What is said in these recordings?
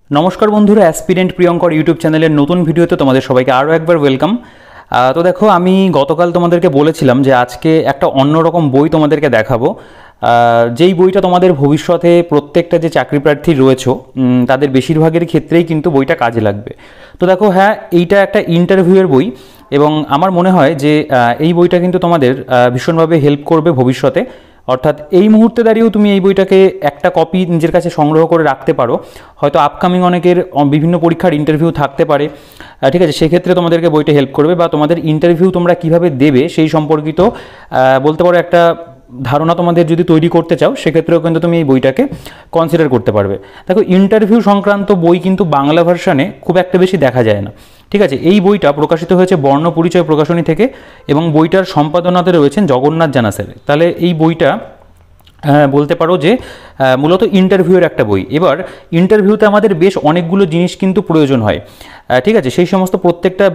नमस्कार बंधुरा एसपिरेंट Priyankar YouTube channel नतून भिडियोते तुम्हारे सबाइके आरो एकबार वेलकम। तो देखो आमी गतकाल तुम्हादेरके बोलेछिलाम जे आजके एकटा अन्य रकम बई तुम्हादेरके देखाबो যেই বইটা তোমাদের ভবিষ্যতে প্রত্যেকটা যে চাকরি প্রার্থী রয়েছে তাদের বেশিরভাগের ক্ষেত্রেই কিন্তু বইটা কাজে লাগবে। তো দেখো হ্যাঁ এইটা একটা ইন্টারভিউয়ের বই এবং আমার মনে হয় যে এই বইটা কিন্তু তোমাদের ভীষণভাবে হেল্প করবে ভবিষ্যতে। অর্থাৎ এই মুহূর্তে দাঁড়িয়েও তুমি এই বইটাকে একটা কপি নিজের কাছে সংগ্রহ করে রাখতে পারো, হয়তো আপকামিং অনেকের বিভিন্ন পরীক্ষার ইন্টারভিউ থাকতে পারে, ঠিক আছে, সেক্ষেত্রে তোমাদেরকে বইটা হেল্প করবে বা তোমাদের ইন্টারভিউ তোমরা কিভাবে দেবে সেই সম্পর্কিত বলতে পারো একটা ধারণা তোমাদের যদি তৈরি করতে চাও সেক্ষেত্রেও কিন্তু তুমি এই বইটাকে কনসিডার করতে পারবে। দেখো ইন্টারভিউ সংক্রান্ত বই কিন্তু বাংলা ভার্সানে খুব একটা বেশি দেখা যায় না, ঠিক আছে। এই বইটা প্রকাশিত হয়েছে বর্ণ পরিচয় প্রকাশনী থেকে এবং বইটার সম্পাদনাতে রয়েছেন জগন্নাথ জানা স্যার। তাহলে এই বইটা বলতে পারো যে মূলত ইন্টারভিউয়ের একটা বই। এবার ইন্টারভিউতে আমাদের বেশ অনেকগুলো জিনিস কিন্তু প্রয়োজন হয়, ঠিক আছে। সেই সমস্ত প্রত্যেকটা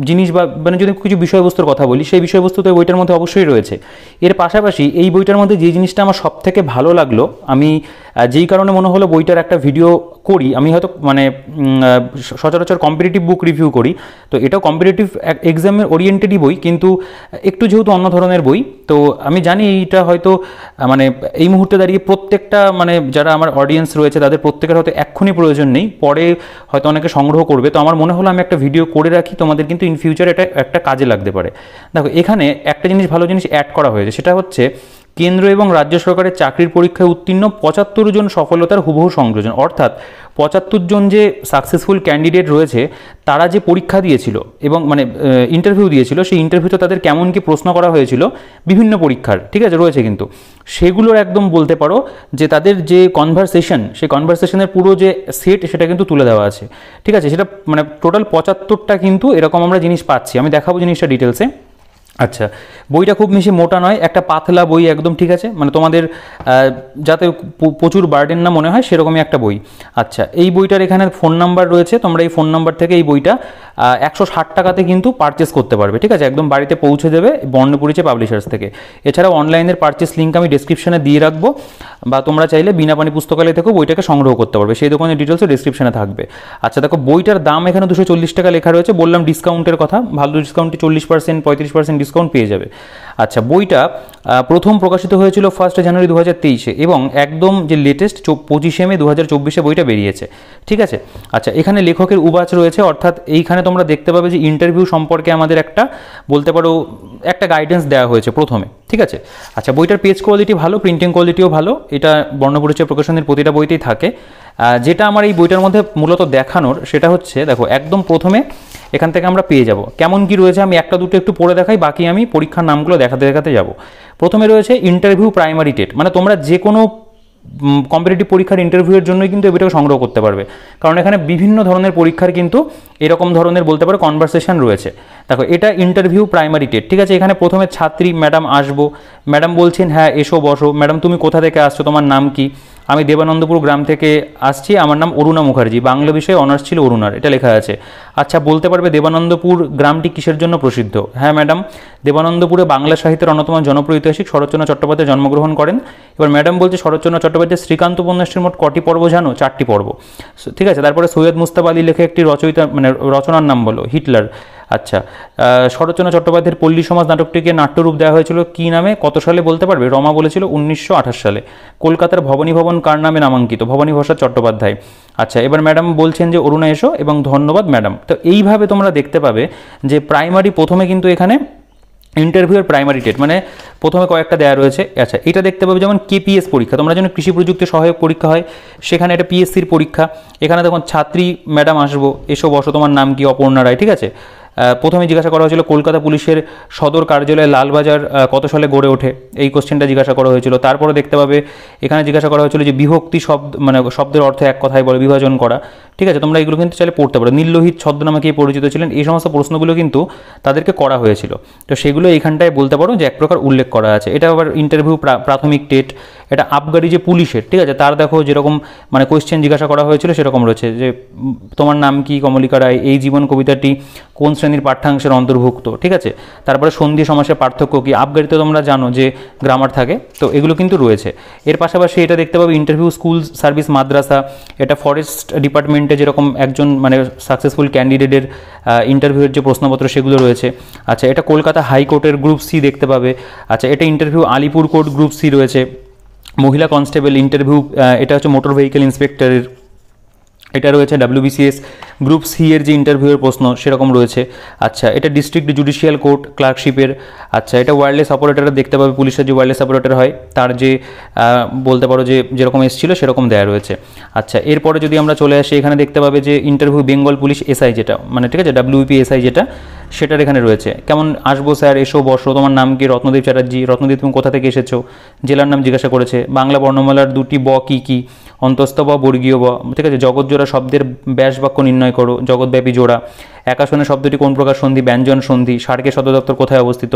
জিনিস বা যদি কিছু বিষয়বস্তুর কথা বলি সেই বিষয়বস্তু তো বইটার মধ্যে অবশ্যই রয়েছে। এর পাশাপাশি এই বইটার মধ্যে যে জিনিসটা আমার সবথেকে ভালো লাগলো, আমি যেই কারণে মনে হলো বইটার একটা ভিডিও করি, আমি হয়তো সচরাচর কম্পিটিটিভ বুক রিভিউ করি, তো এটাও কম্পিটিটিভ এক্সামের ওরিয়েন্টেডই বই, কিন্তু একটু যেহেতু অন্য ধরনের বই, তো আমি জানি এইটা হয়তো এই মুহূর্তে দাঁড়িয়ে প্রত্যেকটা যারা আমার অডিয়েন্স রয়েছে তাদের প্রত্যেকের হয়তো এক্ষুনি প্রয়োজন নেই, পরে হয়তো অনেকে সংগ্রহ করবে। তো আমার মনে হলো আমি একটা ভিডিও করে রাখি, তোমাদের কিন্তু ইন ফিউচার এটা একটা কাজে লাগতে পারে। দেখো এখানে একটা জিনিস ভালো জিনিস অ্যাড করা হয়েছে, সেটা হচ্ছে কেন্দ্র এবং রাজ্য সরকারের চাকরির পরীক্ষায় উত্তীর্ণ ৭৫ জন সফলতার হুবহু সংযোজন। অর্থাৎ ৭৫ জন যে সাকসেসফুল ক্যান্ডিডেট রয়েছে তারা যে পরীক্ষা দিয়েছিল এবং ইন্টারভিউ দিয়েছিল, সেই ইন্টারভিউতে তাদের কেমন কি প্রশ্ন করা হয়েছিল বিভিন্ন পরীক্ষার, ঠিক আছে, রয়েছে কিন্তু সেগুলোর একদম বলতে পারো যে তাদের যে কনভারসেশন, সেই কনভারসেশনের পুরো যে সেট সেটা কিন্তু তুলে দেওয়া আছে, ঠিক আছে। সেটা টোটাল ৭৫টা কিন্তু এরকম আমরা জিনিস পাচ্ছি, আমি দেখাবো জিনিসটা ডিটেলসে। আচ্ছা, বইটা খুব বেশি মোটা নয়, একটা পাতলা বই একদম, ঠিক আছে, তোমাদের যাতে প্রচুর বার্ডেন না মনে হয় সেরকমই একটা বই। আচ্ছা, এই বইটার এখানে ফোন নাম্বার রয়েছে, তোমরা এই ফোন নাম্বার থেকে এই বইটা ১৬০ টাকাতে কিন্তু পারচেস করতে পারবে, ঠিক আছে, একদম বাড়িতে পৌঁছে দেবে বর্ণ পরিচয় পাবলিশার্স থেকে। এছাড়াও অনলাইনের পারচেস লিঙ্ক আমি ডেসক্রিপশনে দিয়ে রাখবো, বা তোমরা চাইলে বিনাপানি পুস্তকালয় থেকেও বইটাকে সংগ্রহ করতে পারবে, সেই দোকানের ডিটেলসও ডেসক্রিপশনে থাকবে। আচ্ছা দেখো বইটার দাম এখানে 240 টাকা লেখা রয়েছে, বললাম ডিসকাউন্টের কথা, ভালো ডিসকাউন্টে 40% 35% ডিসকাউন্ট পেয়ে যাবে। আচ্ছা, বইটা প্রথম প্রকাশিত হয়েছিল 1 জানুয়ারি 2023 এবং একদম যে লেটেস্ট 25 মে 2024 বইটা বেরিয়েছে, ঠিক আছে। আচ্ছা, এখানে লেখকের উবাচ রয়েছে, অর্থাৎ এইখানে তোমরা দেখতে পাবে যে ইন্টারভিউ সম্পর্কে আমাদের একটা বলতে পারো একটা গাইডেন্স দেওয়া হয়েছে প্রথমে, ঠিক আছে। আচ্ছা, বইটার পেজ কোয়ালিটি ভালো, প্রিন্টিং কোয়ালিটিও ভালো, এটা বর্ণপরিচয় প্রকাশনের প্রতিটা বইতেই থাকে। যেটা আমার এই বইটার মধ্যে মূলত দেখানোর সেটা হচ্ছে দেখো একদম প্রথমে এখান থেকে আমরা পেয়ে যাব কেমন কি রয়েছে, আমি একটা দুটো একটু পড়ে দেখাই, বাকি আমি পরীক্ষার নামগুলো দেখাতে দেখাতে যাব। প্রথমে রয়েছে ইন্টারভিউ প্রাইমারি টেট, তোমরা যে কোনো কম্পিটিটিভ পরীক্ষার ইন্টারভিউয়ের জন্যই কিন্তু এটাকে সংগ্রহ করতে পারবে, কারণ এখানে বিভিন্ন ধরনের পরীক্ষার কিন্তু এরকম ধরনের বলতে পারো কনভারসেশন রয়েছে। দেখো এটা ইন্টারভিউ প্রাইমারি টেট, ঠিক আছে। এখানে প্রথমে ছাত্রী ম্যাডাম আসবো, ম্যাডাম বলছেন হ্যাঁ এসো বসো, ম্যাডাম তুমি কোথা থেকে আসছো, তোমার নাম কি? আমি দেবানন্দপুর গ্রাম থেকে আসছি, আমার নাম অরুণা মুখার্জি, বাংলা বিষয়ে অনার্স ছিল অরুণার, এটা লেখা আছে। আচ্ছা, বলতে পারবে দেবানন্দপুর গ্রামটি কিসের জন্য প্রসিদ্ধ? হ্যাঁ ম্যাডাম, দেবানন্দপুরে বাংলা সাহিত্যের অন্যতম জনপ্রিয় ঐতিহাসিক শরৎচন্দ্র চট্টোপাধ্যায় জন্মগ্রহণ করেন। এবার ম্যাডাম বলছে শরৎচন্দ্র চট্টোপাধ্যায় শ্রীকান্ত উপন্যাসটির মোট কটি পর্ব জানো? 4টি পর্ব, ঠিক আছে। তারপরে সৈয়দ মুস্তাফা আলী লেখা একটি রচয়িতা রচনার নাম বলো? হিটলার। আচ্ছা, শরৎচন্দ্র চট্টোপাধ্যায়ের পল্লী সমাজ নাটকটিকে নাট্যরূপ দেওয়া হয়েছিল কী নামে, কত সালে বলতে পারবে? রমা বলেছিল 1928 সালে। কলকাতার ভবানী ভবন কার নামে নামাঙ্কিত? ভবানী প্রসাদ চট্টোপাধ্যায়। আচ্ছা, এবার ম্যাডাম বলছেন যে অরুণা এসো এবং ধন্যবাদ ম্যাডাম। তো এইভাবে তোমরা দেখতে পাবে যে প্রাইমারি প্রথমে কিন্তু এখানে ইন্টারভিউয়ের প্রাইমারি টেট প্রথমে কয়েকটা দেওয়া রয়েছে। আচ্ছা, এটা দেখতে পাবে যেমন কেপিএস পরীক্ষা, তোমরা যেন কৃষি প্রযুক্তি সহায়ক পরীক্ষা হয় সেখানে এটা পিএসসির পরীক্ষা। এখানে দেখুন ছাত্রী ম্যাডাম আসবো, এসো বসো, তোমার নাম কি? অপর্ণা রায়, ঠিক আছে। প্রথমে জিজ্ঞাসা করা হয়েছিল কলকাতা পুলিশের সদর কার্যালয় লালবাজার কত সালে গড়ে ওঠে, এই কোশ্চেনটা জিজ্ঞাসা করা হয়েছিল। তারপরে দেখতে পাবে এখানে জিজ্ঞাসা করা হয়েছিল যে বিভক্তি শব্দ শব্দের অর্থ এক কথায় বলে বিভাজন করা, ঠিক আছে। তোমরা এগুলো কিন্তু চাইলে পড়তে পারো। নীললোহিত ছদ্মনামে কে পরিচিত ছিলেন, এই সমস্ত প্রশ্নগুলো কিন্তু তাদেরকে করা হয়েছিল, তো সেগুলো এইখানটায় বলতে পারো যে এক প্রকার উল্লেখ করা আছে। এটা আবার ইন্টারভিউ প্রাথমিক টেট, এটা আবগারি যে পুলিশের, ঠিক আছে, তার দেখো যেরকম কোশ্চেন জিজ্ঞাসা করা হয়েছিল সেরকম রয়েছে যে তোমার নাম কি? কমলিকা রায়। এই জীবন কবিতাটি কোন শ্রেণীর পাঠ্যাংশের অন্তর্ভুক্ত, ঠিক আছে। তারপরে সন্ধি সমাসের পার্থক্য কি, আবগারিতে তোমরা জানো যে গ্রামার থাকে, তো এগুলো কিন্তু রয়েছে। এর পাশাপাশি এটা দেখতে পাবে ইন্টারভিউ স্কুল সার্ভিস মাদ্রাসা, এটা ফরেস্ট ডিপার্টমেন্টে যেরকম একজন মানে সাকসেসফুল ক্যান্ডিডেটের ইন্টারভিউয়ের যে প্রশ্নপত্র সেগুলো রয়েছে। আচ্ছা, এটা কলকাতা হাইকোর্টের গ্রুপ সি দেখতে পাবে। আচ্ছা, এটা interview Alipur court group C রয়েছে। মহিলা কনস্টেবল ইন্টারভিউ, এটা হচ্ছে মোটর ভেহিকেল ইন্সপেক্টরের, এটা রয়েছে WBCS গ্রুপ সি এর যে ইন্টারভিউয়ের প্রশ্ন সেরকম রয়েছে। আচ্ছা, এটা ডিস্ট্রিক্ট জুডিশিয়াল কোর্ট ক্লার্কশিপের। আচ্ছা, এটা ওয়্যারলেস অপারেটর দেখতে পাবে, পুলিশের যে ওয়্যারলেস অপারেটর হয় তার যে বলতে পারো যে যেরকম এসেছিল সেরকম দেওয়া রয়েছে। আচ্ছা, এরপরে যদি আমরা চলে আসি, এখানে দেখতে পাবে যে ইন্টারভিউ বেঙ্গল পুলিশ এসআই যেটা মানে ঠিক আছে WPSI যেটা, সেটার এখানে রয়েছে। কেমন আসবো স্যার, এসো বসো, তোমার নাম কি, রত্নদীপ চ্যাটার্জি। রত্নদীপ তুমি কোথা থেকে এসেছো, জেলার নাম জিজ্ঞাসা করেছে। বাংলা বর্ণমালার দুটি ব কী কী, অন্তস্থ ব, বর্গীয় ব, ঠিক আছে। জগৎজোড়া শব্দের ব্যাস বাক্য নির্ণয় করো, জগৎব্যাপী জোড়া। একাশনে শব্দটি কোন প্রকার সন্ধি, ব্যঞ্জন সন্ধি। সার্কের সদর দপ্তর কোথায় অবস্থিত,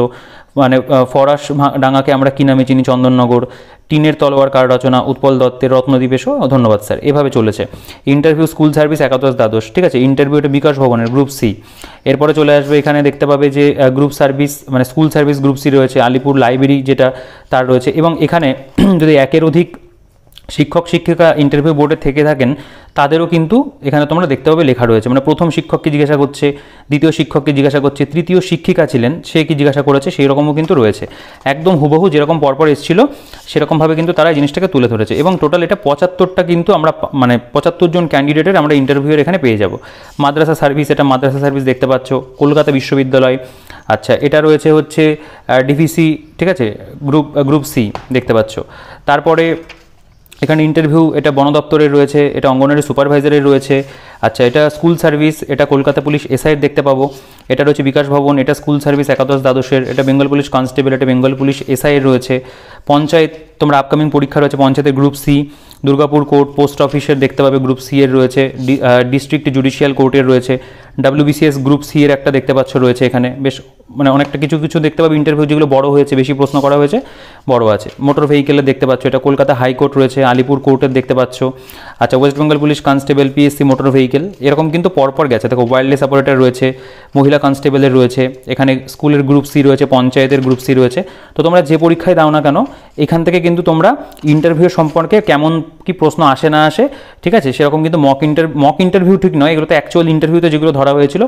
মানে ফরাস ডাঙ্গাকে আমরা কী নামে চিনি, চন্দননগর। টিনের তলোয়ার কার রচনা, উৎপল দত্তের রত্নদ্বীপ এসো, ধন্যবাদ স্যার। এভাবে চলেছে। ইন্টারভিউ স্কুল সার্ভিস একাদশ দ্বাদশ, ঠিক আছে। ইন্টারভিউ এটা বিকাশ ভবনের গ্রুপ সি। এরপরে চলে আসবে, এখানে দেখতে পাবে যে গ্রুপ সার্ভিস মানে স্কুল সার্ভিস গ্রুপ সি রয়েছে, আলিপুর লাইব্রেরি যেটা তার রয়েছে। এবং এখানে যদি একের অধিক শিক্ষক শিক্ষিকা ইন্টারভিউ বোর্ডে থেকে থাকেন তাদেরও কিন্তু এখানে তোমরা দেখতে পাবে লেখা রয়েছে, মানে প্রথম শিক্ষককে জিজ্ঞাসা করছে, দ্বিতীয় শিক্ষককে জিজ্ঞাসা করছে, তৃতীয় শিক্ষিকা ছিলেন সে কি জিজ্ঞাসা করেছে, সেই রকমও কিন্তু রয়েছে। একদম হুবহু যেরকম পরপর এসেছিল সেরকমভাবে কিন্তু তারা এই জিনিসটাকে তুলে ধরেছে। এবং টোটাল এটা 75টা কিন্তু আমরা মানে 75 জন ক্যান্ডিডেটের আমরা ইন্টারভিউয়ের এখানে পেয়ে যাব। মাদ্রাসা সার্ভিস, এটা মাদ্রাসা সার্ভিস দেখতে পাচ্ছ, কলকাতা বিশ্ববিদ্যালয়। আচ্ছা, এটা রয়েছে হচ্ছে ডিভিসি, ঠিক আছে, গ্রুপ সি দেখতে পাচ্ছ। তারপরে এখানে ইন্টারভিউ এটা বন দপ্তরের রয়েছে, এটা অঙ্গনওয়াড়ি সুপারভাইজারের রয়েছে। আচ্ছা, এটা স্কুল সার্ভিস, এটা কলকাতা পুলিশ এসআইয়ের দেখতে পাবো। এটা রয়েছে বিকাশ ভবন, এটা স্কুল সার্ভিস একাদশ দ্বাদশের। এটা বেঙ্গল পুলিশ কনস্টেবল, এটা বেঙ্গল পুলিশ এসআইয়ের রয়েছে। পঞ্চায়েত তোমরা আপকামিং পরীক্ষা রয়েছে পঞ্চায়েতের group C. Durgapur court post অফিসের দেখতে পাবে গ্রুপ সি এর রয়েছে। ডিস্ট্রিক্ট জুডিশিয়াল কোর্টের রয়েছে। WBCS গ্রুপ সি এর একটা দেখতে পাচ্ছ রয়েছে এখানে, বেশ মানে অনেকটা কিছু কিছু দেখতে পাবে ইন্টারভিউ যেগুলো বড় হয়েছে, বেশি প্রশ্ন করা হয়েছে, বড় আছে। মোটর ভেহিকেলের দেখতে পাচ্ছ, এটা কলকাতা হাইকোর্ট রয়েছে, আলিপুর কোর্টের দেখতে পাচ্ছ। আচ্ছা, West Bengal police constable PSC motor vehicle, এরকম কিন্তু পরপর গেছে। দেখো ওয়্যারলেস অপারেটর রয়েছে, মহিলা কনস্টেবলের রয়েছে, এখানে স্কুলের গ্রুপ সি রয়েছে, পঞ্চায়েতের গ্রুপ সি রয়েছে। তো তোমরা যে পরীক্ষায় দাও না কেন এখান থেকে কিন্তু তোমরা ইন্টারভিউ সম্পর্কে কেমন কি প্রশ্ন আসে না আসে, ঠিক আছে, সেরকম কিন্তু মক ইন্টারভিউ ঠিক নয়, এগুলো তো অ্যাকচুয়াল ইন্টারভিউতে যেগুলো ধরা হয়েছিল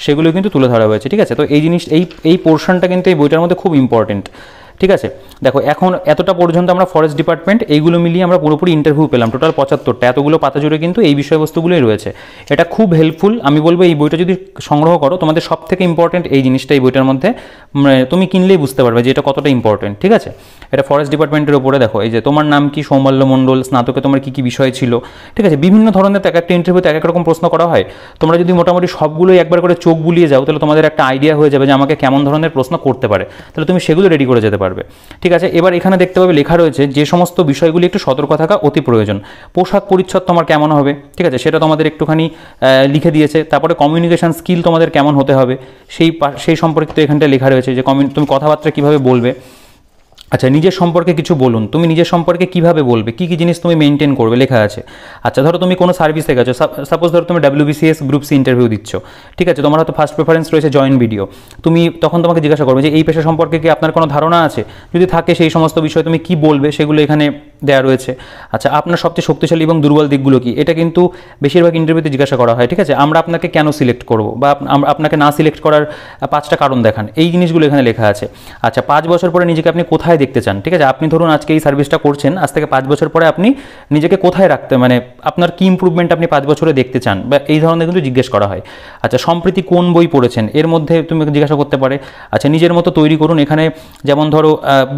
সেগুলো কিন্তু তুলে ধরা হয়েছে, ঠিক আছে। তো এই জিনিস এই পোর্শনটা কিন্তু এই বইটার মধ্যে খুব ইম্পর্টেন্ট, ঠিক আছে। দেখো এখন এতটা পর্যন্ত আমরা ফরেস্ট ডিপার্টমেন্ট এইগুলো মিলিয়ে আমরা পুরোপুরি ইন্টারভিউ পেলাম, টোটাল 75টা, এতগুলো পাতা জুড়ে কিন্তু এই বিষয়বস্তুগুলোই রয়েছে। এটা খুব হেল্পফুল, আমি বলবো এই বইটা যদি সংগ্রহ করো তোমাদের সব থেকে ইম্পর্টেন্ট এই জিনিসটা এই বইটার মধ্যে তুমি কিনলেই বুঝতে পারবে যে এটা কতটা ইম্পর্টেন্ট, ঠিক আছে। এটা ফরেস্ট ডিপার্টমেন্টের ওপরে দেখো, এই যে তোমার নাম কি, সৌমাল্য মণ্ডল, স্নাতকে তোমার কী কী বিষয় ছিল, ঠিক আছে। বিভিন্ন ধরনের এক একটা ইন্টারভিউতে এক এক রকম প্রশ্ন করা হয়। তোমরা যদি মোটামুটি সবগুলোই একবার করে চোখ বুলিয়ে যাও তাহলে তোমাদের একটা আইডিয়া হয়ে যাবে যে আমাকে কেমন ধরনের প্রশ্ন করতে পারে, তাহলে তুমি সেগুলো রেডি করে যেতে পারবে, ঠিক আছে। এবার এখানে দেখতে পাবে লেখা রয়েছে যে সমস্ত বিষয়গুলি একটু সতর্ক থাকা অতি প্রয়োজন। পোশাক পরিচ্ছদ তোমার কেমন হবে, ঠিক আছে, সেটা তোমাদের একটুখানি লিখে দিয়েছে। তারপরে কমিউনিকেশন স্কিল তোমাদের কেমন হতে হবে সেই সম্পর্কিত এখানটা লেখা রয়েছে যে তুমি কথাবার্তা কীভাবে বলবে। আচ্ছা, নিজের সম্পর্কে কিছু বলুন, তুমি নিজের সম্পর্কে কীভাবে বলবে, কী কী জিনিস তুমি মেনটেন করবে লেখা আছে। আচ্ছা, ধরো তুমি কোনো সার্ভিসে গেছো, সাপোজ ধরো তুমি WBCS গ্রুপ সি ইন্টারভিউ দিচ্ছ, ঠিক আছে, তোমার হয়তো ফার্স্ট প্রেফারেন্স রয়েছে জয়েন্ট ভিডিও। তুমি তখন তোমাকে জিজ্ঞাসা করবে যে এই পেশা সম্পর্কে কি আপনার কোনো ধারণা আছে, যদি থাকে সেই সমস্ত বিষয়ে তুমি কি বলবে সেগুলো এখানে দেওয়া রয়েছে। আচ্ছা, আপনার সবচেয়ে শক্তিশালী এবং দুর্বল দিকগুলো কি, এটা কিন্তু বেশিরভাগ ইন্টারভিউতে জিজ্ঞাসা করা হয়, ঠিক আছে। আমরা আপনাকে কেন সিলেক্ট করব বা আপনাকে না সিলেক্ট করার 5টা কারণ দেখান, এই জিনিসগুলো এখানে লেখা আছে। আচ্ছা, 5 বছর পরে নিজেকে আপনি কোথায় দেখতে চান, ঠিক আছে। আপনি ধরুন আজকে এই সার্ভিসটা করছেন, আজ থেকে 5 বছর পরে আপনি নিজেকে কোথায় রাখতে, মানে আপনার কি ইমপ্রুভমেন্ট আপনি 5 বছরে দেখতে চান, বা এই ধরনের কিন্তু জিজ্ঞেস করা হয়। আচ্ছা, সম্প্রতি কোন বই পড়েছেন এর মধ্যে তুমি জিজ্ঞাসা করতে পারে। আচ্ছা, নিজের মতো তৈরি করুন, এখানে যেমন ধরো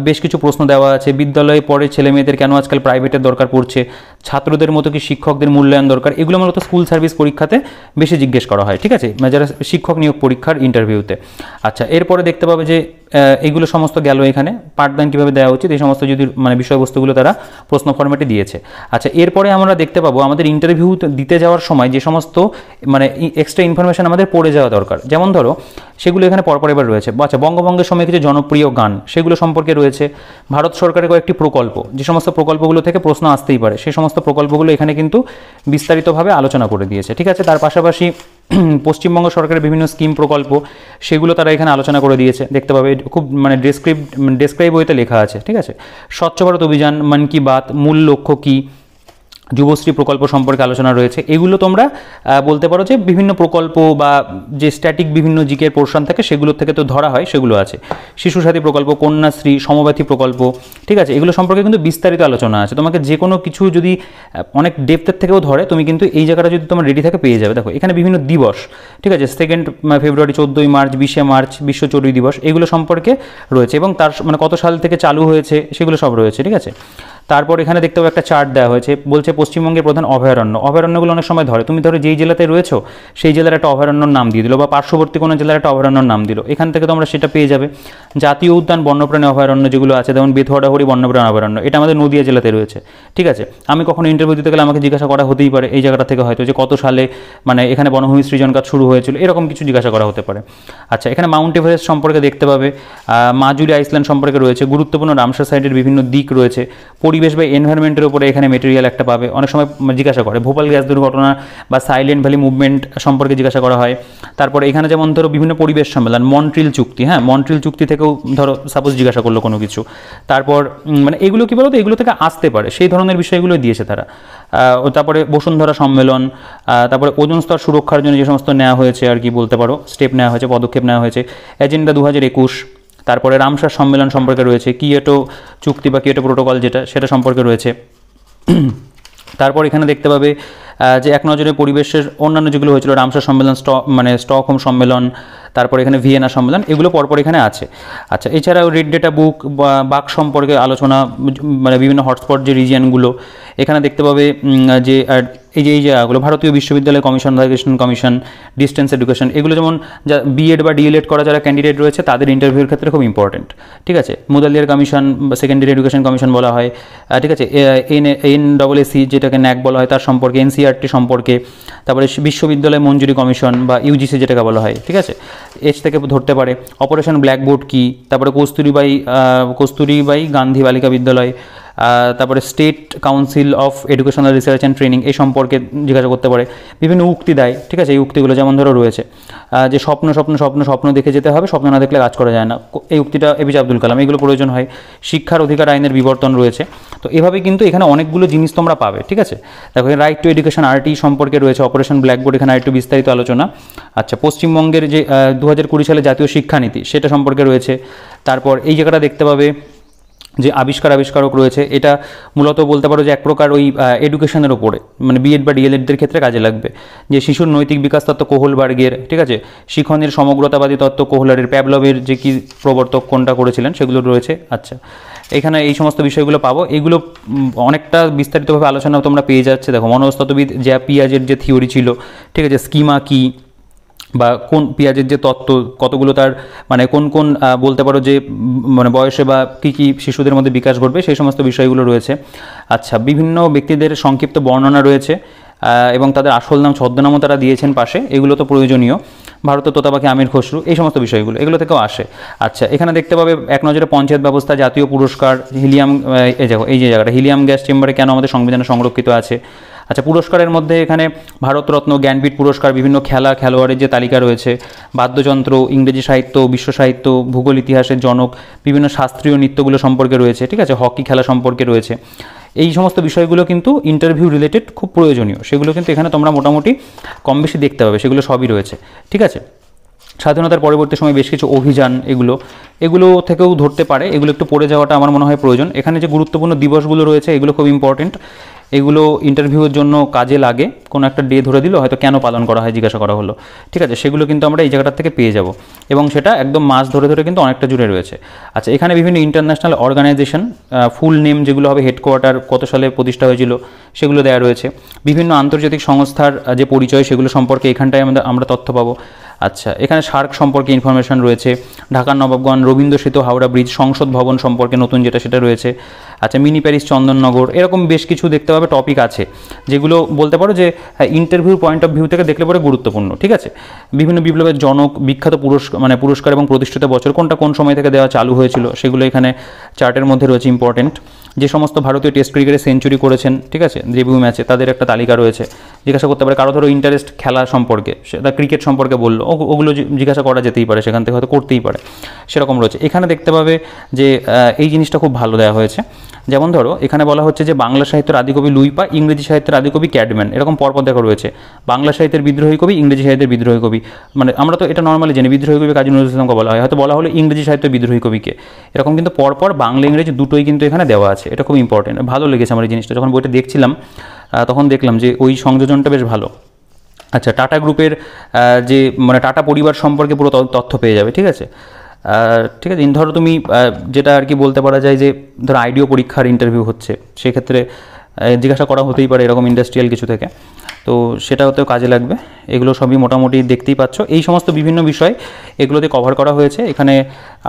বেশ কিছু প্রশ্ন দেওয়া আছে। বিদ্যালয়ে পড়ে ছেলে মেয়েদের কেন আজকাল প্রাইভেটের দরকার পড়ছে, ছাত্রদের মতো কি শিক্ষকদের মূল্যায়ন দরকার, এগুলো মূলত স্কুল সার্ভিস পরীক্ষাতে বেশি জিজ্ঞেস করা হয়, ঠিক আছে, যারা শিক্ষক নিয়োগ পরীক্ষার ইন্টারভিউতে। আচ্ছা, এরপরে দেখতে পাবে যে এইগুলো সমস্ত গেল, এখানে পাঠদান কীভাবে দেওয়া উচিত এই সমস্ত যদি মানে বিষয়বস্তুগুলো তারা প্রশ্ন ফরম্যাটে দিয়েছে। আচ্ছা, এরপরে আমরা দেখতে পাবো আমাদের ইন্টারভিউ দিতে যাওয়ার সময় যে সমস্ত মানে এক্সট্রা ইনফরমেশন আমাদের পড়ে যাওয়া দরকার, যেমন ধরো সেগুলো এখানে পরপর এবার রয়েছে। আচ্ছা, বঙ্গভঙ্গের সময় কিছু জনপ্রিয় গান সেগুলো সম্পর্কে রয়েছে। ভারত সরকারের কয়েকটি প্রকল্প, যে সমস্ত প্রকল্পগুলো থেকে প্রশ্ন আসতেই পারে সেই সমস্ত প্রকল্পগুলো এখানে কিন্তু বিস্তারিতভাবে আলোচনা করে দিয়েছে, ঠিক আছে। তার পাশাপাশি পশ্চিমবঙ্গ সরকারের বিভিন্ন স্কিম প্রকল্প সেগুলো তারা এখানে আলোচনা করে দিয়েছে, দেখতে পাবে খুব মানে ডেসক্রাইব বইতে লেখা আছে, ঠিক আছে। স্বচ্ছ ভারত অভিযান, মন কি বাত, মূল লক্ষ্য কী, যুবশ্রী প্রকল্প সম্পর্কে আলোচনা রয়েছে। এগুলো তোমরা বলতে পারো যে বিভিন্ন প্রকল্প বা যে স্ট্যাটিক বিভিন্ন জিকের পোর্শন থাকে সেগুলোর থেকে তো ধরা হয়, সেগুলো আছে। শিশু সাথী প্রকল্প, কন্যাশ্রী, সমব্যথী প্রকল্প, ঠিক আছে, এগুলো সম্পর্কে কিন্তু বিস্তারিত আলোচনা আছে। তোমাকে যে কোনো কিছু যদি অনেক ডেপথের থেকেও ধরে, তুমি কিন্তু এই জায়গাটা যদি তোমার রেডি থাকে পেয়ে যাবে। দেখো এখানে বিভিন্ন দিবস, ঠিক আছে, 2 ফেব্রুয়ারি, 14 মার্চ, 20 মার্চ বিশ্ব চড়ুই দিবস, এগুলো সম্পর্কে রয়েছে এবং তার মানে কত সাল থেকে চালু হয়েছে সেগুলো সব রয়েছে, ঠিক আছে। তারপর এখানে দেখতে পাবো একটা চার্ট দেওয়া হয়েছে, বলছে পশ্চিমবঙ্গের প্রধান অভয়ারণ্য। অভয়ারণ্যগুলো অনেক সময় ধরে, তুমি ধরো যেই জেলাতে রয়েছো সেই জেলার একটা অভয়ারণ্যর নাম দিয়ে দিল, বা পার্শ্ববর্তী কোনো জেলার একটা অভয়ারণ্যর নাম দিল, এখান থেকে তোমরা সেটা পেয়ে যাবে। জাতীয় উদ্যান, বন্যপ্রাণী অভয়ারণ্য যেগুলো আছে, যেমন বেথুয়াডাহরি বন্যপ্রাণী অভয়ারণ্য, এটা আমাদের নদিয়া জেলাতে রয়েছে, ঠিক আছে। আমি কখনো ইন্টারভিউ দিতে গেলে আমাকে জিজ্ঞাসা করা হতেই পারে এই জায়গাটা থেকে হয়তো, যে কত সালে মানে এখানে বনভূমি সৃজন কাজ শুরু হয়েছিল, এরকম কিছু জিজ্ঞাসা করা হতে পারে। আচ্ছা, এখানে মাউন্ট এভারেস্ট সম্পর্কে দেখতে পাবে, মাজুলি আইসল্যান্ড সম্পর্কে রয়েছে, গুরুত্বপূর্ণ রামসার সাইটের বিভিন্ন দিক রয়েছে, পরিবেশ বা এনভায়রনমেন্টের উপরে এখানে মেটেরিয়াল একটা পাবে। অনেক সময় জিজ্ঞাসা করে ভোপাল গ্যাস দুর্ঘটনা বা সাইলেন্ট ভ্যালি মুভমেন্ট সম্পর্কে জিজ্ঞাসা করা হয়। তারপরে এখানে যেমন ধরো বিভিন্ন পরিবেশ সম্মেলন, মন্ট্রিল চুক্তি, হ্যাঁ, মন্ট্রিল চুক্তি থেকেও ধরো সাপোজ জিজ্ঞাসা করলো কোনো কিছু। তারপর মানে এগুলো কী বলতো, এগুলো থেকে আসতে পারে সেই ধরনের বিষয়গুলো দিয়েছে তারা। তারপরে বসুন্ধরা সম্মেলন, তারপরে ওজোন স্তর সুরক্ষার জন্য যে সমস্ত নেওয়া হয়েছে আর কি বলতে পারো, স্টেপ নেওয়া হয়েছে, পদক্ষেপ নেওয়া হয়েছে, এজেন্ডা 2021। তারপরে রামসার সম্মেলন সম্পর্কে রয়েছে, কিয়োটো চুক্তি বা কিয়োটো প্রোটোকল যেটা, সেটা সম্পর্কে রয়েছে। তারপর এখানে দেখতে পাবে যে এক নজরে পরিবেশের অন্যান্য যেগুলো হয়েছিল, রামসার সম্মেলন, স্টকহোম সম্মেলন, তারপর এখানে ভিয়েনা সম্মেলন, এগুলো পরপর এখানে আছে। আচ্ছা, এছাড়াও রেড ডেটা বুক বা বাঘ সম্পর্কে আলোচনা, মানে বিভিন্ন হটস্পট যে রিজিয়নগুলো এখানে দেখতে পাবে, যে এই জায়গাগুলো ভারতীয় বিশ্ববিদ্যালয় commission, education commission, distance education, এগুলো যেমন যা বিএড বা ডিএলএড করা যারা ক্যান্ডিডেট রয়েছে তাদের ইন্টারভিউর ক্ষেত্রে খুব ইম্পর্টেন্ট, ঠিক আছে। মুদালিয়ার কমিশন বা সেকেন্ডারি এডুকেশন কমিশন বলা হয়, ঠিক আছে। NAAC যেটাকে ন্যাক বলা হয় তার সম্পর্কে, NCERT সম্পর্কে, তারপরে বিশ্ববিদ্যালয় মঞ্জুরি কমিশন বা ইউজিসি যেটাকে বলা হয়, ঠিক আছে, এজ থেকে ধরতে পারে। অপারেশন ব্ল্যাকবোর্ড কী, তারপরে কস্তুরীবাই গান্ধী বালিকা বিদ্যালয়, তারপরে state council of educational research and training, এই সম্পর্কে জিজ্ঞাসা করতে পারে। বিভিন্ন উক্তি দেয়, ঠিক আছে, এই উক্তিগুলো যেমন ধরো রয়েছে যে স্বপ্ন স্বপ্ন স্বপ্ন স্বপ্ন দেখে যেতে হবে, স্বপ্ন না দেখলে কাজ করা যায় না, এই উক্তিটা APJ আব্দুল কালাম, এগুলো প্রয়োজন হয়। শিক্ষার অধিকার আইনের বিবর্তন রয়েছে। তো এভাবে কিন্তু এখানে অনেকগুলো জিনিস তোমরা পাবে, ঠিক আছে। দেখো রাইট টু এডুকেশন RT সম্পর্কে রয়েছে, অপারেশন ব্ল্যাকবোর্ড, এখানে আরেকটু বিস্তারিত আলোচনা। আচ্ছা, পশ্চিমবঙ্গের যে 2020 সালে জাতীয় শিক্ষানীতি সেটা সম্পর্কে রয়েছে। তারপর এই জায়গাটা দেখতে পাবে যে আবিষ্কারক রয়েছে, এটা মূলত বলতে পারো যে এক প্রকার ওই এডুকেশনের ওপরে, মানে বিএড বা ডিএলএডদের ক্ষেত্রে কাজে লাগবে। যে শিশুর নৈতিক বিকাশ তত্ত্ব কোহলবার্গের, ঠিক আছে, শিক্ষণের সমগ্রতাবাদী তত্ত্ব কোহলারের, প্যাভলভের যে কি প্রবর্তক কোনটা করেছিলেন সেগুলো রয়েছে। আচ্ছা, এখানে এই সমস্ত বিষয়গুলো পাবো, এগুলো অনেকটা বিস্তারিতভাবে আলোচনা তোমরা পেয়ে যাচ্ছে। দেখো মনস্তত্ত্ববিদ যা পিয়াজের যে থিওরি ছিল, ঠিক আছে, স্কিমা কী বা কোন পেঁয়াজের যে তত্ত্ব, কতগুলো তার মানে কোন কোন বলতে পারো যে মানে বয়সে বা কী কী শিশুদের মধ্যে বিকাশ ঘটবে, সেই সমস্ত বিষয়গুলো রয়েছে। আচ্ছা, বিভিন্ন ব্যক্তিদের সংক্ষিপ্ত বর্ণনা রয়েছে এবং তাদের আসল নাম ছদ্মনামও তারা দিয়েছেন পাশে, এগুলো তো প্রয়োজনীয়। ভারতের তোতা পাখি আমির খসরু, এই সমস্ত বিষয়গুলো এগুলো থেকেও আসে। আচ্ছা, এখানে দেখতে পাবে এক নজরে পঞ্চায়েত ব্যবস্থা, জাতীয় পুরস্কার, হিলিয়াম, এই যে জায়গাটা হিলিয়াম গ্যাস চেম্বারে কেন আমাদের সংবিধানে সংরক্ষিত আছে। আচ্ছা, পুরস্কারের মধ্যে এখানে ভারতরত্ন, জ্ঞানপীঠ পুরস্কার, বিভিন্ন খেলোয়াড়ের যে তালিকা রয়েছে, বাদ্যযন্ত্র, ইংরেজি সাহিত্য, বিশ্ব সাহিত্য, ভূগোল ইতিহাসের জনক, বিভিন্ন শাস্ত্রীয় নৃত্যগুলো সম্পর্কে রয়েছে, ঠিক আছে, হকি খেলা সম্পর্কে রয়েছে। এই সমস্ত বিষয়গুলো কিন্তু ইন্টারভিউ রিলেটেড খুব প্রয়োজনীয়, সেগুলো কিন্তু এখানে তোমরা মোটামুটি কম বেশি দেখতে পাবে, সেগুলো সবই রয়েছে, ঠিক আছে। স্বাধীনতার পরবর্তী সময় বেশ কিছু অভিযান, এগুলো থেকেও ধরতে পারে, এগুলো একটু পড়ে যাওয়াটা আমার মনে হয় প্রয়োজন। এখানে যে গুরুত্বপূর্ণ দিবসগুলো রয়েছে এগুলো খুব ইম্পর্টেন্ট, এগুলো ইন্টারভিউয়ের জন্য কাজে লাগে। কোনো একটা ডে ধরে দিল, হয়তো কেন পালন করা হয় জিজ্ঞাসা করা হলো, ঠিক আছে, সেগুলো কিন্তু আমরা এই জায়গাটার থেকে পেয়ে যাব এবং সেটা একদম মাস ধরে ধরে কিন্তু অনেকটা জুড়ে রয়েছে। আচ্ছা, এখানে বিভিন্ন ইন্টারন্যাশনাল অর্গানাইজেশন, ফুল নেম যেগুলো হবে, হেডকোয়ার্টার, কত সালে প্রতিষ্ঠা হয়েছিল সেগুলো দেওয়া রয়েছে। বিভিন্ন আন্তর্জাতিক সংস্থার যে পরিচয় সেগুলো সম্পর্কে এখানটায় আমরা তথ্য পাবো। আচ্ছা, এখানে সার্ক সম্পর্কে ইনফরমেশন রয়েছে, ঢাকার নবাবগঞ্জ, রবীন্দ্র সেতু, হাওড়া ব্রিজ, সংসদ ভবন সম্পর্কে নতুন যেটা সেটা রয়েছে। আচ্ছা, মিনি প্যারিস চন্দননগর, এরকম বেশ কিছু দেখতে পাবে টপিক আছে যেগুলো বলতে পারো যে ইন্টারভিউর পয়েন্ট অফ ভিউ থেকে দেখলে পরে গুরুত্বপূর্ণ। ঠিক আছে, বিভিন্ন বিপ্লবের জনক, বিখ্যাত পুরস্কার এবং প্রতিষ্ঠিত বছর কোনটা কোন সময় থেকে দেওয়া চালু হয়েছিল সেগুলো এখানে চার্টের মধ্যে রয়েছে ইম্পর্টেন্ট। যে সমস্ত ভারতীয় টেস্ট ক্রিকেটে সেঞ্চুরি করেছেন, ঠিক আছে, ডেবিউ ম্যাচে, তাদের একটা তালিকা রয়েছে। জিজ্ঞাসা করতে পারে কারো ধরো ইন্টারেস্ট খেলা সম্পর্কে, সেটা ক্রিকেট সম্পর্কে বললো, ওগুলো জিজ্ঞাসা করা যেতেই পারে, সেখান থেকে হয়তো করতেই পারে, সেরকম রয়েছে। এখানে দেখতে পাবে যে এই জিনিসটা খুব ভালো দেওয়া হয়েছে। যেমন ধরো এখানে বলা হচ্ছে যে বাংলা সাহিত্যের আদিকবি লুইপা, ইংরেজি সাহিত্যের আদিকবি ক্যাডম্যান, এরকম পরপর দেখা রয়েছে। বাংলা সাহিত্যের বিদ্রোহী কবি, ইংরেজি সাহিত্যের বিদ্রোহী কবি, মানে আমরা তো এটা নর্মালি জানি বিদ্রোহী কবি কাজী নজরুল ইসলামকে বলা হয়, হয়তো বলা হলো ইংরেজি সাহিত্যের বিদ্রোহী কবিকে, এরকম কিন্তু পরপর বাংলা ইংরেজি দুটোই কিন্তু এখানে দেওয়া আছে। এটা খুব ইম্পর্টেন্ট, ভালো লেগেছে আমার এই জিনিসটা। যখন বইটা দেখছিলাম তখন দেখলাম যে ওই সংযোজনটা বেশ ভালো। আচ্ছা, টাটা গ্রুপের যে মানে টাটা পরিবার সম্পর্কে পুরো তথ্য পেয়ে যাবে। ঠিক আছে, ঠিক আছে, ধরো তুমি যেটা আর কি বলতে পারা যায় যে ধরো আইডিও পরীক্ষার ইন্টারভিউ হচ্ছে, সেক্ষেত্রে জিজ্ঞাসা করা হতেই পারে এরকম ইন্ডাস্ট্রিয়াল কিছু থেকে, তো সেটা হতেও কাজে লাগবে। এগুলো সবই মোটামুটি দেখতেই পাচ্ছ, এই সমস্ত বিভিন্ন বিষয় এগুলোতে কভার করা হয়েছে। এখানে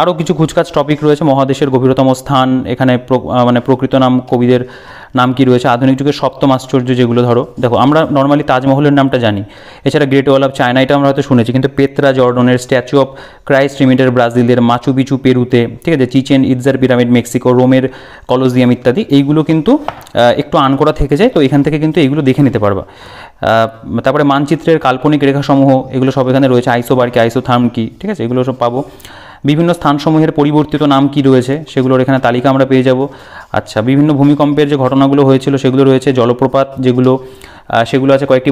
আরও কিছু খুচকাচ টপিক রয়েছে, মহাদেশের গভীরতম স্থান, এখানে মানে প্রকৃত নাম কবিদের নাম কি রয়েছে, আধুনিক যুগের সপ্তম আশ্চর্য, যেগুলো ধরো দেখো আমরা নর্মালি তাজমহলের নামটা জানি, এছাড়া গ্রেট ওয়াল অফ চায়না এটা আমরা হয়তো শুনেছি, কিন্তু পেত্রা জর্ডনের, স্ট্যাচু অফ ক্রাইস্ট রিমিটের ব্রাজিলের, মাচু পিচু পেরুতে, ঠিক আছে, চিচেন ইৎজার পিরামিড মেক্সিকো, রোমের কলোজিয়াম ইত্যাদি, এইগুলো কিন্তু একটু আনকরা থেকে যায়, তো এখান থেকে কিন্তু এইগুলো দেখে নিতে পারবা। তারপরে মানচিত্রের কাল্পনিক রেখাসমূহ, এগুলো সব এখানে রয়েছে, আইসোবার কি, আইসোথার্ম কি, ঠিক আছে, এগুলো সব পাবো। বিভিন্ন স্থানসমূহের পরিবর্তিত নাম কি রয়েছে সেগুলোর এখানে তালিকা আমরা পেয়ে যাব। আচ্ছা, বিভিন্ন ভূমিকম্পের যে ঘটনাগুলো হয়েছিল সেগুলো রয়েছে, জলপ্রপাত যেগুলো সেগুলো আছে, কয়েকটি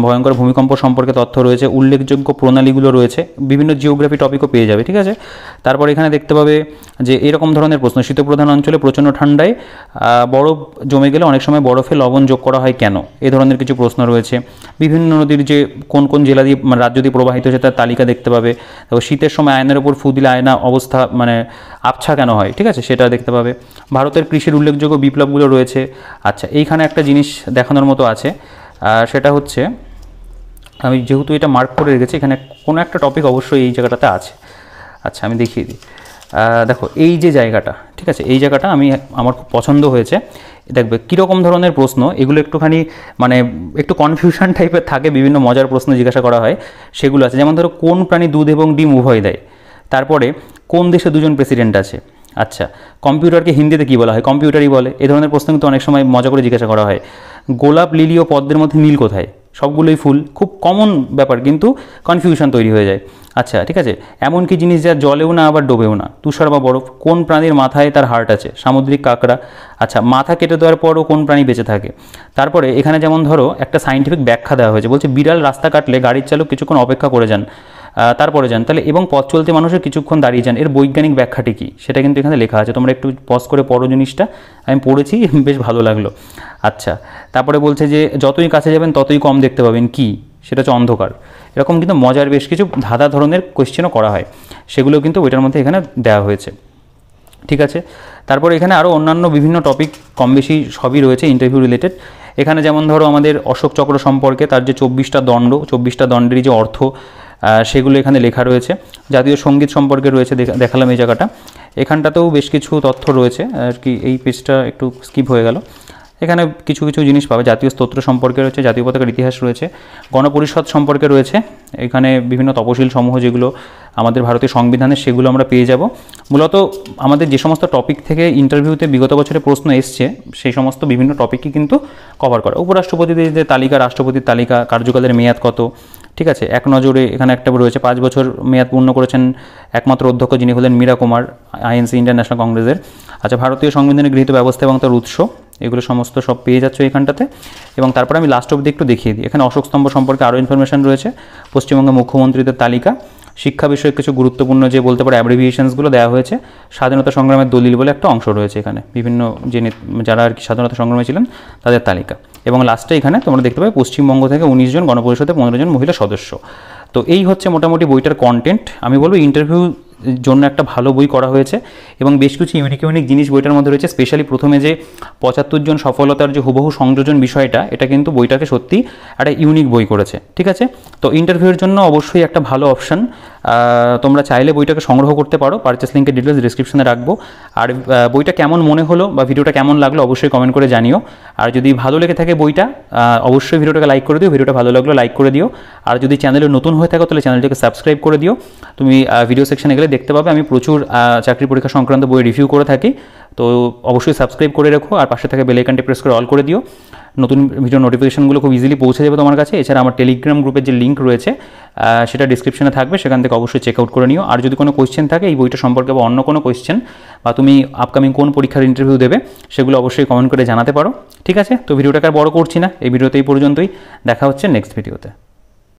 ভয়ঙ্কর ভূমিকম্প সম্পর্কে তথ্য রয়েছে, উল্লেখযোগ্য প্রণালীগুলো রয়েছে, বিভিন্ন জিওগ্রাফি টপিকও পেয়ে যাবে। ঠিক আছে, তারপর এখানে দেখতে পাবে যে এরকম ধরনের প্রশ্ন, শীতপ্রধান অঞ্চলে প্রচণ্ড ঠান্ডায় বরফ জমে গেলে অনেক সময় বরফে লবণ যোগ করা হয় কেন, এই ধরনের কিছু প্রশ্ন রয়েছে। বিভিন্ন নদীর যে কোন কোন জেলা দিয়ে রাজ্য দিয়ে প্রবাহিত হয়েছে তার তালিকা দেখতে পাবে। তারপর শীতের সময় আয়নার উপর ফু দিলে আয়না অবস্থা মানে আবছা কেন হয়, ঠিক আছে, সেটা দেখতে পাবে। ভারতের কৃষির উল্লেখযোগ্য বিপ্লবগুলো রয়েছে। আচ্ছা, এইখানে একটা জিনিস দেখানোর মতো আছে, সেটা হচ্ছে আমি যেহেতু এটা মার্ক করে রেখেছি, এখানে কোনো একটা টপিক অবশ্যই এই জায়গাটাতে আছে। আচ্ছা, আমি দেখিয়ে দিই। দেখো এই যে জায়গাটা, ঠিক আছে, এই জায়গাটা আমার খুব পছন্দ হয়েছে। দেখবে কীরকম ধরনের প্রশ্ন, এগুলো একটুখানি মানে একটু কনফিউশন টাইপের থাকে, বিভিন্ন মজার প্রশ্ন জিজ্ঞাসা করা হয় সেগুলো আছে। যেমন ধরো কোন প্রাণী দুধ এবং ডিম উভয় দেয়, তারপরে কোন দেশে দুজন প্রেসিডেন্ট আছে। আচ্ছা, কম্পিউটারকে হিন্দিতে কী বলা হয়, কম্পিউটারই বলে, এই ধরনের প্রশ্ন কিন্তু অনেক সময় মজা করে জিজ্ঞাসা করা হয়। গোলাপ, লিলি ও পদ্মের মধ্যে মিল কোথায়, সবগুলোই ফুল, খুব কমন ব্যাপার কিন্তু কনফিউশন তৈরি হয়ে যায়। আচ্ছা, ঠিক আছে, এমন কি জিনিস যা জলেও না আবার ডোবেও না, তুষার বা বরফ। কোন প্রাণীর মাথায় তার হার্ট আছে, সামুদ্রিক কাঁকড়া। আচ্ছা, মাথা কেটে দেওয়ার পরও কোন প্রাণী বেঁচে থাকে। তারপরে এখানে যেমন ধরো একটা সাইন্টিফিক ব্যাখ্যা দেওয়া হয়েছে, বলছে বিড়াল রাস্তা কাটলে গাড়ির চালক কিছুক্ষণ অপেক্ষা করে যান, তারপরে যান, তাহলে এবং পথ চলতে মানুষের কিছুক্ষণ দাঁড়িয়ে যান, এর বৈজ্ঞানিক ব্যাখ্যাটি কী সেটা কিন্তু এখানে লেখা আছে, তোমরা একটু পজ করে পড়ো জিনিসটা, আমি পড়েছি বেশ ভালো লাগলো। আচ্ছা, তারপরে বলছে যে যতই কাছে যাবেন ততই কম দেখতে পাবেন, কি সেটা হচ্ছে অন্ধকার। এরকম কিন্তু মজার বেশ কিছু ধাঁধা ধরনের কোয়েশ্চেনও করা হয়, সেগুলো কিন্তু ওইটার মধ্যে এখানে দেওয়া হয়েছে। ঠিক আছে, তারপর এখানে আরও অন্যান্য বিভিন্ন টপিক কম বেশি সবই রয়েছে ইন্টারভিউ রিলেটেড। এখানে যেমন ধরো আমাদের অশোক চক্র সম্পর্কে, তার যে 24টা দণ্ড, 24টা দণ্ডেরই যে অর্থ সেগুলো এখানে লেখা রয়েছে। জাতীয় সঙ্গীত সম্পর্কে রয়েছে, দেখালাম এই জায়গাটা। এখানটাতেও বেশ কিছু তথ্য রয়েছে আর কি, এই পেজটা একটু স্কিপ হয়ে গেল। এখানে কিছু কিছু জিনিস পাবে, জাতীয় স্তোত্র সম্পর্কে রয়েছে, জাতীয় পতাকার ইতিহাস রয়েছে, গণপরিষদ সম্পর্কে রয়েছে, এখানে বিভিন্ন তপশিল সমূহ যেগুলো আমাদের ভারতীয় সংবিধানের, সেগুলো আমরা পেয়ে যাব। মূলত আমাদের যে সমস্ত টপিক থেকে ইন্টারভিউতে বিগত বছরে প্রশ্ন এসছে সেই সমস্ত বিভিন্ন টপিকই কিন্তু কভার করা। উপরাষ্ট্রপতিদের যে তালিকা, রাষ্ট্রপতির তালিকা, কার্যকালের মেয়াদ কত, ঠিক আছে, এক নজরে এখানে একটা রয়েছে, 5 বছর মেয়াদ পূর্ণ করেছেন একমাত্র অধ্যক্ষ যিনি হলেন Meera Kumar, INC Indian National কংগ্রেসের। আচ্ছা, ভারতীয় সংবিধানে গৃহীত ব্যবস্থা এবং তার উৎস, এগুলো সমস্ত সব পেয়ে যাচ্ছে এখানটাতে। এবং তারপরে আমি লাস্ট অবধি একটু দেখিয়ে দিই, এখানে অশোক স্তম্ভ সম্পর্কে আরও ইনফরমেশন রয়েছে, পশ্চিমবঙ্গের মুখ্যমন্ত্রীদের তালিকা, শিক্ষা বিষয়ক কিছু গুরুত্বপূর্ণ যে বলতে পারে অ্যাব্রিভিয়েশনসগুলো দেওয়া হয়েছে, স্বাধীনতা সংগ্রামের দলিল বলে একটা অংশ রয়েছে এখানে, বিভিন্ন যে যারা আর কি স্বাধীনতা সংগ্রামে ছিলেন তাদের তালিকা। এবং লাস্টে এখানে তোমরা দেখতে পাবে পশ্চিমবঙ্গ থেকে 19 জন, গণপরিষদে 15 জন মহিলা সদস্য। তো এই হচ্ছে মোটামুটি বইটার কন্টেন্ট। আমি বলবো ইন্টারভিউ জন্য একটা ভালো বই করা হয়েছে এবং বেশ কিছু ইউনিক ইউনিক জিনিস বইটার মধ্যে রয়েছে। স্পেশালি প্রথমে যে 75 জন সফলতার যে হুবহু সংযোজন বিষয়টা, এটা কিন্তু বইটাকে সত্যি একটা ইউনিক বই করেছে। ঠিক আছে, তো ইন্টারভিউয়ের জন্য অবশ্যই একটা ভালো অপশান তোমরা চাইলে বইটাকে সংগ্রহ করতে পারো। পারচেস লিঙ্কের ডিটেলস ডিসক্রিপশনে রাখবো। আর বইটা কেমন মনে হলো বা ভিডিওটা কেমন লাগলো অবশ্যই কমেন্ট করে জানিও। আর যদি ভালো লেগে থাকে বইটা অবশ্যই ভিডিওটাকে লাইক করে দিও, ভিডিওটা ভালো লাগলো লাইক করে দিও। আর যদি চ্যানেলে নতুন হয়ে থাকো তাহলে চ্যানেলটাকে সাবস্ক্রাইব করে দিও। তুমি ভিডিও সেকশনে গেলে দেখতে পাবে আমি প্রচুর চাকরি পরীক্ষা সংক্রান্ত বই রিভিউ করে থাকি। তো অবশ্যই সাবস্ক্রাইব করে রেখো আর পাশে থাকা বেল আইকনটি প্রেস করে অল করে দিও। নতুন ভিডিও নোটিফিকেশনগুলো খুব ইজিলি পৌঁছে যাবে তোমার কাছে। এছাড়া আমার টেলিগ্রাম গ্রুপের যে লিঙ্ক রয়েছে সেটা ডিসক্রিপশনে থাকবে, সেখান থেকে অবশ্যই চেক আউট করে নিও। আর যদি কোনো কোয়েশ্চেন থাকে এই বইটা সম্পর্কে বা অন্য কোনো কোয়েশ্চেন বা তুমি আপকামিং কোন পরীক্ষার ইন্টারভিউ দেবে সেগুলো অবশ্যই কমেন্ট করে জানাতে পারো। ঠিক আছে, তো ভিডিওটাকে আর বড় করছি না, এই ভিডিওতে এই পর্যন্তই। দেখা হচ্ছে নেক্সট ভিডিওতে।